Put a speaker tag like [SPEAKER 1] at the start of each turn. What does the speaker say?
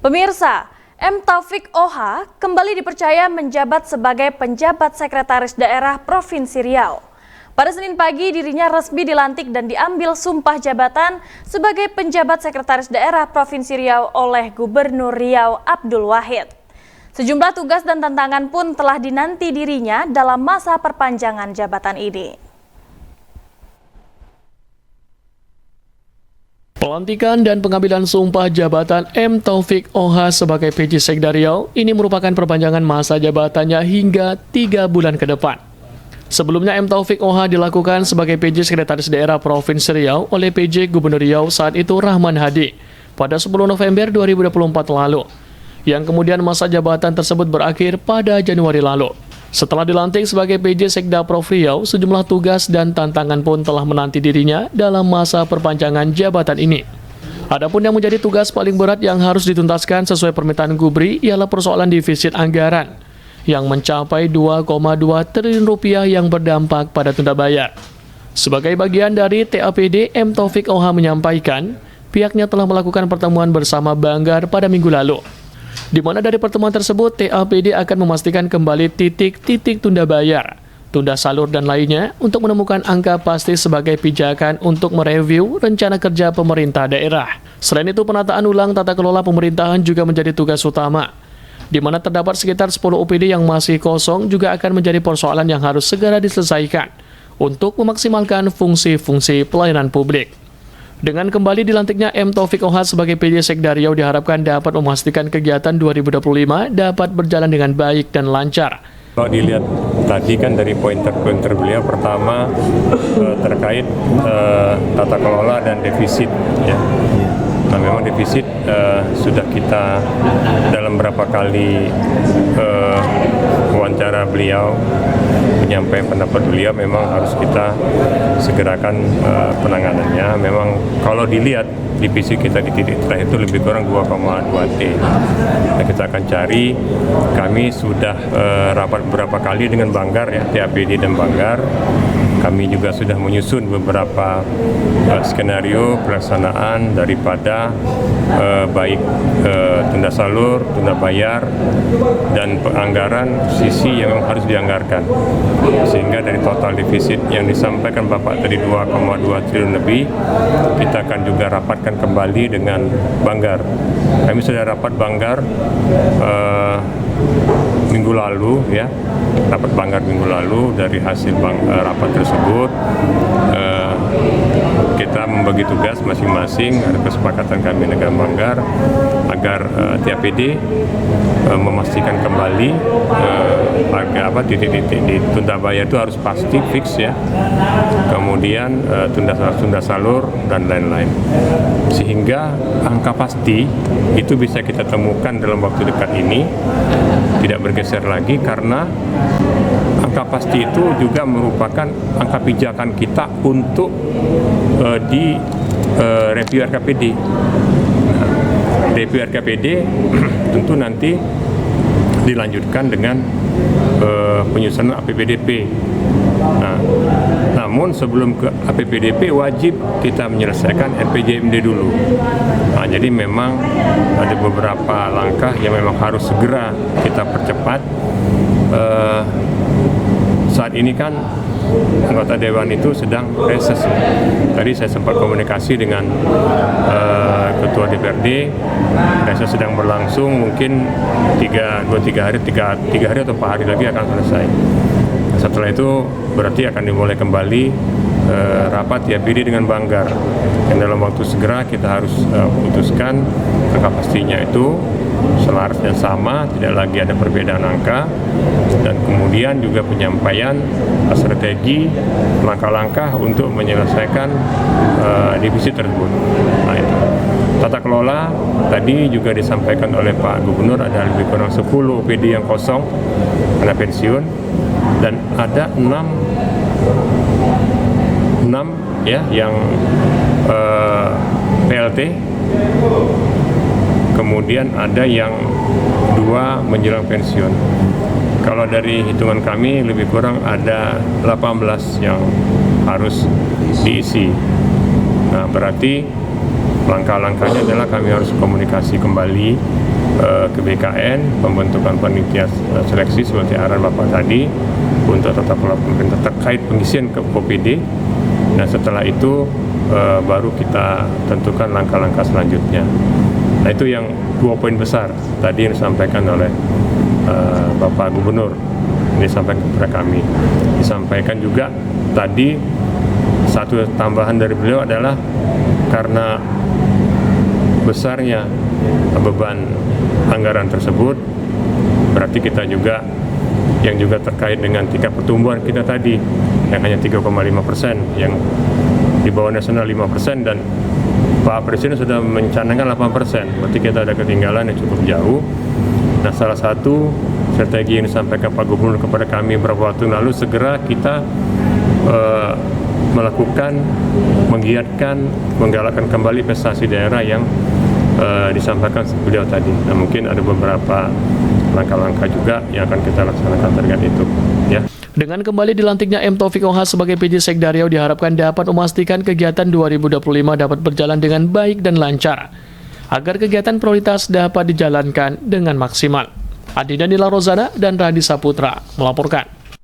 [SPEAKER 1] Pemirsa, M. Taufik OH kembali dipercaya menjabat sebagai penjabat sekretaris daerah Provinsi Riau. Pada Senin pagi, dirinya resmi dilantik dan diambil sumpah jabatan sebagai penjabat sekretaris daerah Provinsi Riau oleh Gubernur Riau Abdul Wahid. Sejumlah tugas dan tantangan pun telah dinanti dirinya dalam masa perpanjangan jabatan ini.
[SPEAKER 2] Pelantikan dan pengambilan sumpah jabatan M. Taufik OH sebagai PJ Sekda Riau ini merupakan perpanjangan masa jabatannya hingga 3 bulan ke depan. Sebelumnya M. Taufik OH dilakukan sebagai PJ Sekretaris Daerah Provinsi Riau oleh PJ Gubernur Riau saat itu Rahman Hadi pada 10 November 2024 lalu, yang kemudian masa jabatan tersebut berakhir pada Januari lalu. Setelah dilantik sebagai PJ Sekda Prof Riau, sejumlah tugas dan tantangan pun telah menanti dirinya dalam masa perpanjangan jabatan ini. Adapun yang menjadi tugas paling berat yang harus dituntaskan sesuai permintaan Gubri ialah persoalan defisit anggaran yang mencapai 2,2 triliun rupiah yang berdampak pada tunda bayar. Sebagai bagian dari TAPD, M. Taufik OH menyampaikan pihaknya telah melakukan pertemuan bersama Banggar pada minggu lalu, di mana dari pertemuan tersebut TAPD akan memastikan kembali titik-titik tunda bayar, tunda salur dan lainnya untuk menemukan angka pasti sebagai pijakan untuk mereview rencana kerja pemerintah daerah. Selain itu, penataan ulang tata kelola pemerintahan juga menjadi tugas utama, di mana terdapat sekitar 10 OPD yang masih kosong juga akan menjadi persoalan yang harus segera diselesaikan untuk memaksimalkan fungsi-fungsi pelayanan publik. Dengan kembali dilantiknya M. Taufik OH sebagai PJ Sekda Riau diharapkan dapat memastikan kegiatan 2025 dapat berjalan dengan baik dan lancar.
[SPEAKER 3] Kalau dilihat tadi kan dari pointer-pointer beliau, pertama terkait tata kelola dan defisit, ya. Nah, memang defisit sudah kita dalam beberapa kali wawancara beliau, menyampaikan pendapat beliau, memang harus kita segerakan penanganannya. Memang kalau dilihat defisit kita di titik terakhir itu lebih kurang 2,2 T. Nah, kita akan cari, kami sudah rapat beberapa kali dengan Banggar, ya, TAPD dan Banggar. Kami juga sudah menyusun beberapa skenario pelaksanaan daripada baik tunda salur, tunda bayar, dan penganggaran sisi yang memang harus dianggarkan. Sehingga dari total defisit yang disampaikan Bapak tadi 2,2 triliun lebih, kita akan juga rapatkan kembali dengan Banggar. Kami sudah rapat Banggar minggu lalu, ya, rapat Banggar minggu lalu. Dari hasil rapat tersebut kita membagi tugas masing-masing. Ada kesepakatan kami dengan Banggar agar TAPD memastikan kembali agar titik-titik di tunda bayar itu harus pasti fix, ya. Kemudian tunda salur dan lain-lain, sehingga angka pasti itu bisa kita temukan dalam waktu dekat ini, tidak bergeser lagi, karena angka pasti itu juga merupakan angka pijakan kita untuk di review RKPD. Nah, review RKPD tentu nanti dilanjutkan dengan penyusunan APBDP. Nah, namun sebelum ke APBDP wajib kita menyelesaikan RPJMD dulu. Nah, jadi memang ada beberapa langkah yang memang harus segera kita percepat. Saat ini kan anggota Dewan itu sedang reses. Tadi saya sempat komunikasi dengan Ketua DPRD, reses sedang berlangsung, mungkin 3 hari atau 4 hari lagi akan selesai. Setelah itu berarti akan dimulai kembali rapat TAPD dengan Banggar. Dan dalam waktu segera kita harus putuskan angka pastinya itu selaras dan sama, tidak lagi ada perbedaan angka, dan kemudian juga penyampaian strategi langkah-langkah untuk menyelesaikan defisit tersebut. Nah, itu tata kelola tadi juga disampaikan oleh Pak Gubernur, ada lebih kurang 10 OPD yang kosong karena pensiun, dan ada 6 ya yang PLT. Kemudian ada yang 2 menjelang pensiun. Kalau dari hitungan kami lebih kurang ada 18 yang harus diisi. Nah, berarti langkah-langkahnya adalah kami harus komunikasi kembali ke BKN, pembentukan panitia seleksi seperti arahan Bapak tadi untuk tata kelola pemerintah terkait pengisian ke OPD. Nah setelah itu baru kita tentukan langkah-langkah selanjutnya. Nah itu yang 2 poin besar tadi yang disampaikan oleh Bapak Gubernur, ini disampaikan kepada kami. Disampaikan juga tadi satu tambahan dari beliau adalah karena besarnya beban anggaran tersebut, berarti kita juga yang juga terkait dengan tingkat pertumbuhan kita tadi yang hanya 3,5%, yang di bawah nasional 5%, dan Pak Presiden sudah mencanangkan 8%, berarti kita ada ketinggalan yang cukup jauh. Nah salah satu strategi yang disampaikan Pak Gubernur kepada kami beberapa waktu lalu, segera kita melakukan, menggiatkan, menggalakkan kembali investasi daerah yang disampaikan beliau tadi. Nah mungkin ada beberapa langkah-langkah juga yang akan kita laksanakan terkait itu, ya.
[SPEAKER 2] Dengan kembali dilantiknya M. Taufik OH sebagai PJ Sekdariau diharapkan dapat memastikan kegiatan 2025 dapat berjalan dengan baik dan lancar, agar kegiatan prioritas dapat dijalankan dengan maksimal. Adi Danila Rozana dan Radi Saputra melaporkan.